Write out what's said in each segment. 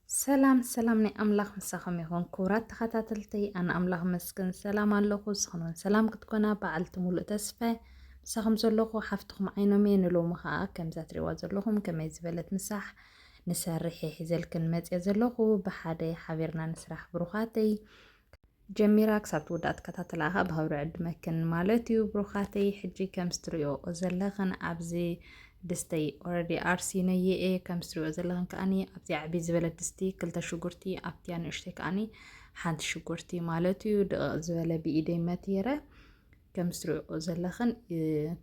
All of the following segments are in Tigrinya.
سلام سلام أملاخ مساخم يكون كورات تخاتلتي أنا أملاخ مسكن سلام اللخو سخنون سلام كتكونا بعلت مولو تسفة مساخم زلخو حفتخم عينو مين لو مخا كم زات رواز زلخم كم يزبلت مساح نسرحي حزل كلمات يزلخو بحادي حبيرنا نسرح بروخاتي جميرا كسبت ودات كتاتلاها بهورو عد مكن مالتيو بروخاتي حجي كم ستريو وزلخن أبزي دستي already أرسيني إيه كم ستريو زلخن كأني أبزي عبي زبالة دستي كلتا شجرتي أبتيان اشتي كأني حانت شجرتي مالتيو زبالة بإيدي ماتيرة كم ستريو زلخن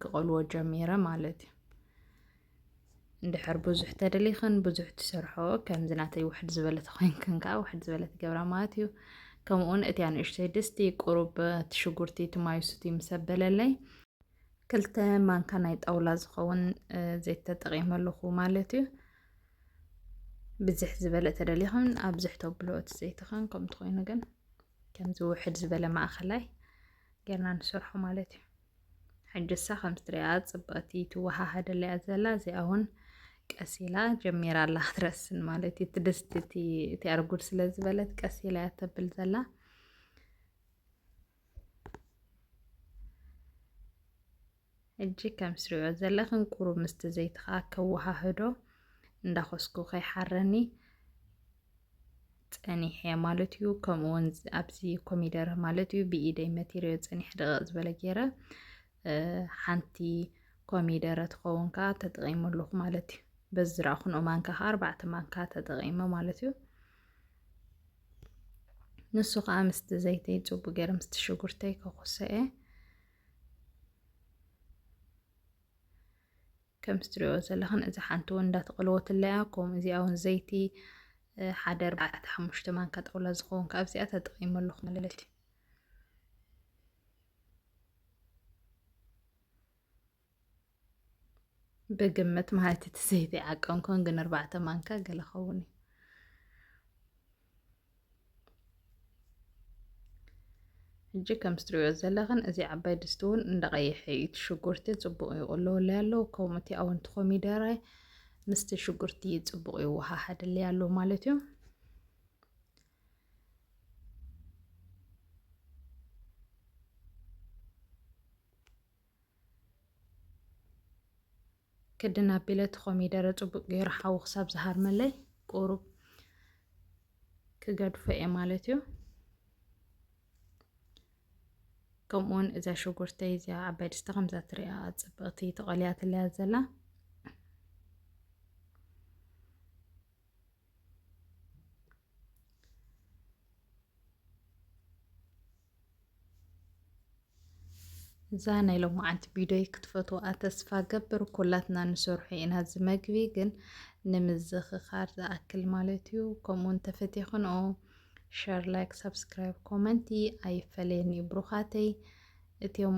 كقولوا جميرا مالتي ندحر بزح تدليخن بزح تسرحو كم زناتي واحد زبالة خوين كنكا واحد زبالة جبرا ماتيو كمون اتيان اشتي دستي قرب تشجرتي تمايستي مسبلة لي كلتا ما كان يتأولا زخون زيت تتغيم اللخو مالتي بزح زبالة تدليخن أبزح توبلوت زيتخن كم تخوينغن كم زو واحد زبالة مع خلاي قرنا نسرحو مالتي حج الساعة 5 ريال صبقتي توها هذا اللي أزلا زي أهون كأسيلا جميرا الله ترسن مالتي تدستي تي أرجل سلز بلد كأسيلا تبل زلا እጂ ከም ስሪዖ ዘለኽን ቁሩብ ምስቲ ዘይትኻ ከወሃህዶ እንዳኾስኩ ከይሓረኒ ፀኒሐ ማለት እዩ። ከምኡውን ኣብዚ ኮሚደረ ማለት እዩ ብኢደይ መቲረዮ ፀኒሕ ደቐቕ ዝበለ ገይረ ሓንቲ ኮሚደረ ትኸውን ከዓ ተጠቒመ ኣለኹ ማለት እዩ። በዚ ዝረኣኹንኦ ማንካ ከዓ 4 ማንካ ተጠቒመ ማለት እዩ። ንሱ ከዓ ምስቲ ዘይተይ ፅቡቅ ገይረ ምስቲ ሽጉርተይ ከኹሰአ كم ستريو زلخن إذا حنتو إندا تقلوت اللياكم إذا أون زيتي حدر بعد حمشت مان كتقول زخون كأبزي أتدقيم اللخ مللتي بقمت مالتي تزيدي عقام كون قن 4 مانكا قال خوني እጂ ከም ስትሪዮ ዘለኽን እዚ ዓባይ ድስቲ እውን እንዳቀይሐ ሽጉርቲ ጽቡቅ ይቆሎለ ያለው ከምኡቲ ኣወንቲ ኮሚደረ ምስቲ ሽጉርቲ ጽቡቅ ይወሃሃድል ያለው ማለት እዩ። ክድና ቢለት ኮሚደረ ጽቡቅ ገይሩ ሓዊ ክሳብ ዝሃርመለይ ቁሩብ ክገድፎ እየ ማለት እዩ። ከምኡውን እዛ ሽጉርተይ እዚኣ ዓባይ ድስቲ ከምዛ ትሪኣ ጽብቕቲ ተቐልያትለያ ዘላ እዛ ናይ ሎማዓንቲ ቪድዮ ክትፈትዋ ተስፋ ገብር ኩላትና ንሰርሖ ኢና እዚ መግቢ ግን ንምዝኽኻር ዝኣክል ማለት እዩ። ከምኡውን ተፈቲኽንኦ ሸር ላይክ ሰብስክራይብ ኮመንቲ ኣይፈለየኒ ብሩኻተይ እቲዮም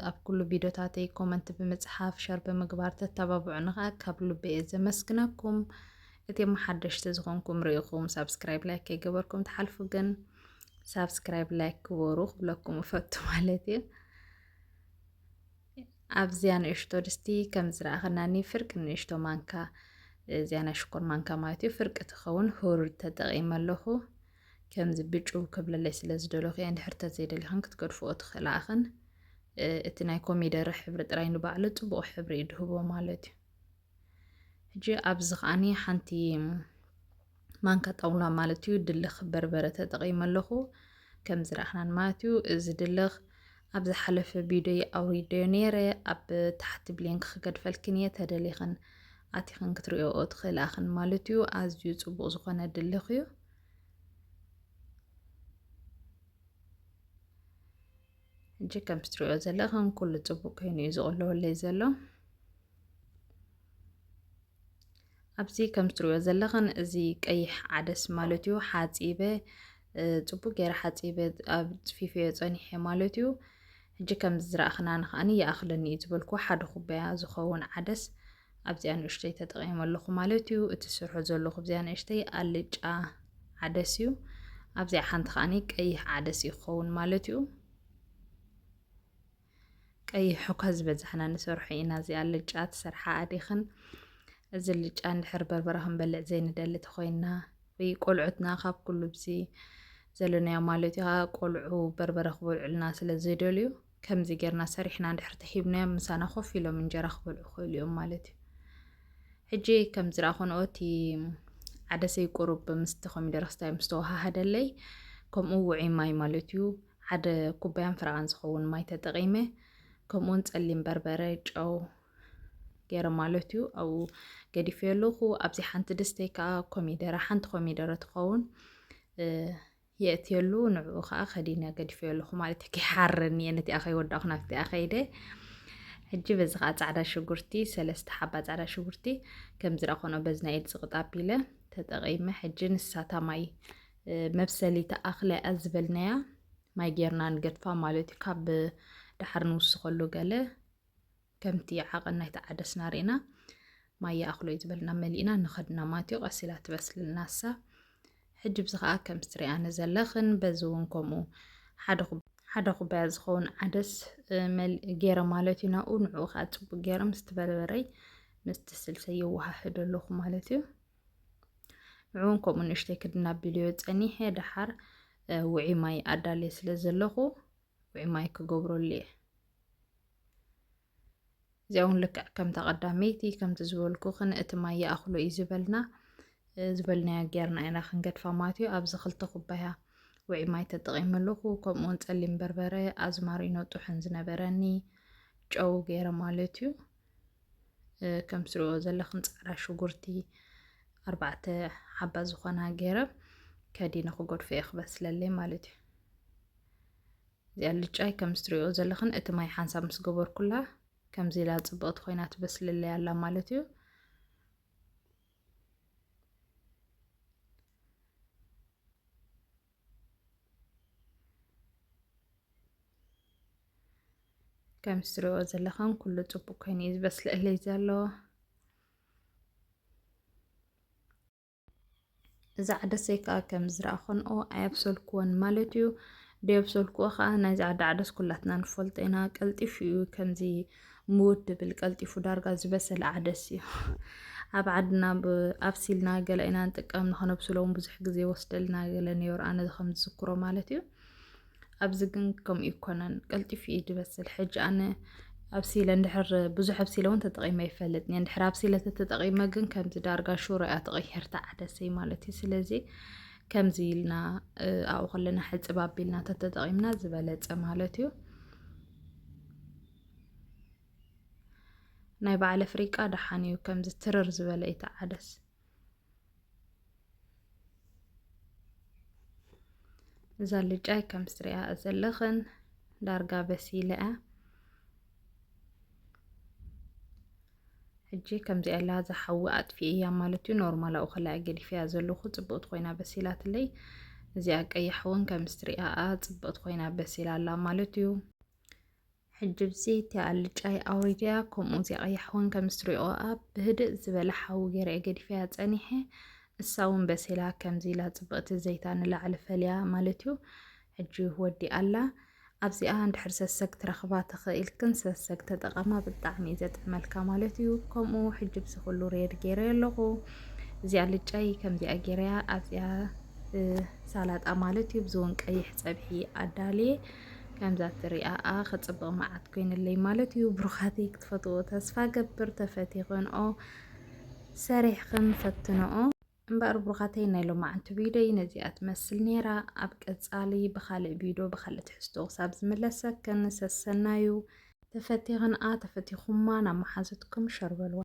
ኣብ ኩሉ ቪድዮታተይ ኮመንት ብምጽሓፍ ሸር ብምግባር ተተባብዑኒ ከዓ ካብ ልበይ ዘመስግነኩም። እቲዮም ሓደሽቲ ዝኾንኩም ርኢኹም ሰብስክራይብ ላይክ ከይገበርኩም ተሓልፉ ግን ሰብስክራይብ ላይክ ክበሩ ክብለኩም እፈቱ ማለት እዩ። ኣብዚያ ንእሽቶ ድስቲ ከም ዝረኣኸናኒ ፍርቂ ንእሽቶ ማንካ እዚያ ናይ ሽኮር ማንካ ማለት እዩ ፍርቂ ትኸውን ህሩድ ተጠቒመ ኣለኹ። ከምዚ ብጩው ክብለለይ ስለ ዝደለኹ እየ እንድሕር ተዘይደሊኽን ክትገድፍኦ ትኽእላኽን እቲ ናይ ኮሚደረ ሕብሪ ጥራይ ንባዕሉ ጽቡቕ ሕብሪ ይድህቦ ማለት እዩ። ሕጂ ኣብዚ ከዓኒ ሓንቲ ማንካ ጣውላ ማለት እዩ ድልኽ በርበረ ተጠቒመ ኣለኹ ከም ዝረኣኽናን ማለት እዩ። እዚ ድልኽ ኣብ ዝሓለፈ ቪድዮ ኣውሪድዮ ነይረ ኣብ ታሕቲ ብሌን ክገድፈልክን እየ ተደሊኽን ኣቲኽን ክትሪኦ ትኽእላኽን ማለት እዩ። ኣዝዩ ጽቡቕ ዝኾነ ድልኽ እዩ። ሕጂ ከም ትሪኦ ዘለኽን ኩሉ ጽቡቕ ኮይኑ እዩ ዝቕለወለይ ዘሎ። ኣብዚ ከም ትሪኦ ዘለኽን እዚ ቀይሕ ዓደስ ማለት እዩ ሓፂበ ጽቡቕ ገይረ ሓፂበ ኣብ ጽፊፍዮ ፀኒሐ ማለት እዩ። ሕጂ ከም ዝረኣኽናኒ ከዓኒ ይኣኽለኒ እዩ ዝበልኩ ሓደ ኩባያ ዝኸውን ዓደስ ኣብዚኣ ንእሽተይ ተጠቒመ ኣለኹ ማለት እዩ። እቲ ስርሖ ዘለኹ ኣብዚኣ ንእሽተይ ኣልጫ ዓደስ እዩ። ኣብዚኣ ሓንቲ ከዓኒ ቀይሕ ዓደስ ይኸውን ማለት እዩ። ቀይሕ ሑካ ዝበዝሕና ንሰርሖ ኢና እዚኣ ኣልጫ ትሰርሓ ኣዲኽን እዚ ልጫ እንድሕር በርበረ ክንበልዕ ዘይንደሊ ተኾይንና ቆልዑትና ካብ ኩሉ ብዚ ዘለናዮ ማለት እዩ ቆልዑ በርበረ ክበልዑልና ስለ ዘይደልዩ ከምዚ ጌርና ሰሪሕና እንድሕር ተሂብናዮም ምሳና ኮፍ ኢሎም እንጀራ ክበልዑ ይኽእሉ እዮም ማለት እዩ ሕጂ ከም ዝረኣኹንኦ እቲ ዓደሰይ ቁሩብ ምስቲ ኮሚደረ ክስታይ ምስተወሃሃደለይ ከምኡ ውዑይ ማይ ማለት እዩ ሓደ ኩባያን ፍራቓን ዝኸውን ማይ ተጠቒመ ከምኡውን ጸሊም በርበረ ጨው ገይረ ማለት እዩ ኣብኡ ገዲፈዮ ኣለኹ ኣብዚ ሓንቲ ድስተይ ከዓ ኮሚደረ ሓንቲ ኮሚደረ ትኸውን የእትየሉ ንዕኡ ከዓ ከዲነ ገዲፈዮ ኣለኹ ማለት እዩ ከይሓርኒ እየ ነቲኣ ከይወዳኹ ናብቲኣ ከይደ ሕጂ በዚ ከዓ ጻዕዳ ሽጉርቲ 3 ሓባ ጻዕዳ ሽጉርቲ ከም ዝረኣኹንኦ በዝና ኢድ ዝቕጣቢለ ተጠቒመ ሕጂ ንሳታ ማይ መብሰሊ ተኣኽለ ዝበልናያ ማይ ጌርና ንገድፋ ማለት እዩ ካብ ድሓር ንውስኸሉ ገለ ከምቲ ዓቐን ናይቲ ዓደስና ርኢና ማይ ኣኽሎ እዩ ዝበልና መሊእና ንኸድና ማለት እዩ ቀሲላ ትበስልልና ሳ ሕጂ ብዚ ከዓ ከም ትሪኣነ ዘለኽን በዚ እውን ከምኡ ሓደ ኩባያ ዝኸውን ዓደስ ገይረ ማለት እዩ ናብኡ ንዕኡ ከዓ ፅቡቅ ገይረ ምስቲ በርበረይ ምስቲ ስልሰይ የወሃህድ ኣለኹ ማለት እዩ ንዕኡን ከምኡ ንእሽተይ ክድና ኣቢልዮ ፀኒሐ ድሓር ውዒ ማይ ኣዳልየ ስለ ዘለኹ ውዒ ማይ ክገብረሉ እየ እዚኣ እውን ልክዕ ከም ተቐዳመይቲ ከምቲ ዝበልኩኽን እቲ ማይ ይኣኽሎ እዩ ዝበልናዮ ጌርና ኢና ክንገድፋ ማለት እዩ ኣብዚ 2 ኩባያ ውዒ ማይ ተጠቒመ ኣለኹ ከምኡውን ጸሊም በርበረ ኣዝማሪኖ ጡሕን ዝነበረኒ ጨው ገይረ ማለት እዩ ከም ትሪእዎ ዘለኹም ጻዕዳ ሽጉርቲ 4 ሓባ ዝኾና ገይረ ከዲነ ክገድፎ እየ ክበስለለይ ማለት እዩ እዚኣ ልጫይ ከም ትሪእዎ ዘለኹን እቲ ማይ ሓንሳብ ምስ ገበርኩላ ከምዚ ኢላ ጽብቕቲ ኮይና ትበስለለይ ኣላ ማለት እዩ ከም ትሪእዎ ዘለኹም ኩሉ ጽቡቕ ኮይኑ እዩ ዝበስለለይ ዘሎ እዛ ዓደሰይ ከዓ ከም ዝረኣኹንኦ ኣየብሰልክዎን ማለት እዩ ደየብሰልክዎ ከዓ ናይዚ ዓዲ ዓደስ ኩላትና ንፈልጦ ኢና ቀልጢፉ እዩ ከምዚ ምውድብል ቀልጢፉ ዳርጋ ዝበሰለ ዓደስ እዩ ኣብ ዓድና ኣብሲልና ገለ ኢና ንጥቀም ንኸነብስሎም ብዙሕ ግዜ ወስደልና ገለ ነይሩ ኣነ ከም ዝዝክሮ ማለት እዩ ኣብዚ ግን ከምኡ ይኮነን ቀልጢፉ እዩ ዝበስል ሕጂ ኣነ ኣብሲለ እንድሕር ብዙሕ ኣብሲለ እውን ተጠቒመ ይፈልጥኒ እንድሕር ኣብሲለ ተጠቒመ ግን ከምዚ ዳርጋ ሽሮ እያ ተቐይርታ ዓደሰይ ማለት እዩ ስለዚ ከምዚ ኢልና ኣብኡ ከለና ሕፅብ ኣቢልና ተጠቒምና ዝበለፀ ማለት እዩ ናይ በዓል ኣፍሪቃ ደሓን እዩ ከምዚ ትርር ዝበለ እቲ ዓደስ እዛ ልጫይ ከም ትሪኣ ዘለኽን ዳርጋ በሲለ ሕጂ ከምዚ ኢላ ዝሓዊ ኣጥፊአ እያ ማለት እዩ ኖርማል ኣብኡ ከላኣ ገዲፈያ ዘለኹ ጽብቕቲ ኮይና በሲላትለይ እዚኣ ቀያሕ እውን ከም ትሪኣ ጽብቕቲ ኮይና በሲላ ኣላ ማለት እዩ ሕጂ ብዚ እቲ ኣልጫይ ኣውሪድያ ከምኡ እዚኣ ቀያሕ እውን ከም ትሪኦ ብህድእ ዝበለ ሓዊ ገይረ ገዲፈያ ፀኒሐ እሳ እውን በሲላ ከምዚ ኢላ ጽብቕቲ ዘይታ ንላዕሊ ፈልያ ማለት እዩ ሕጂ ወዲ ኣላ ኣብዚኣ እንድሕር ሰሰግ ትረኽባ ትኽእልክን ሰሰግ ተጠቐማ ብጣዕሚ እዩ ዘጥዕመልካ ማለት እዩ ከምኡ ሕጂ ብዚ ኩሉ ሬድ ገይረ ኣለኹ እዚኣ ልጫይ ከምዚኣ ገይረያ ኣብዚኣ ሳላጣ ማለት እዩ ብዚ እውን ቀይሕ ፀብሒ ኣዳልየ ከምዛ ትሪኣ ክፅብቕ መዓት ኮይንለይ ማለት እዩ ብሩኻተይ ክትፈትዎ ተስፋ ገብር ተፈቲኽንኦ ሰሪሕክን ፈትንኦ እምበር ብሩኻተይ ናይ ሎማዓንቲ ቪድዮ ነዚኣ ትመስል ነይራ ኣብ ቀፃሊ ብካልእ ቪድዮ ብካልእ ትሕዝቶ ክሳብ ዝምለሰክን ሰሰናዩ ተፈቲኽን ተፈቲኹማ ናብ መሓዘትኩም ሸር በልዋ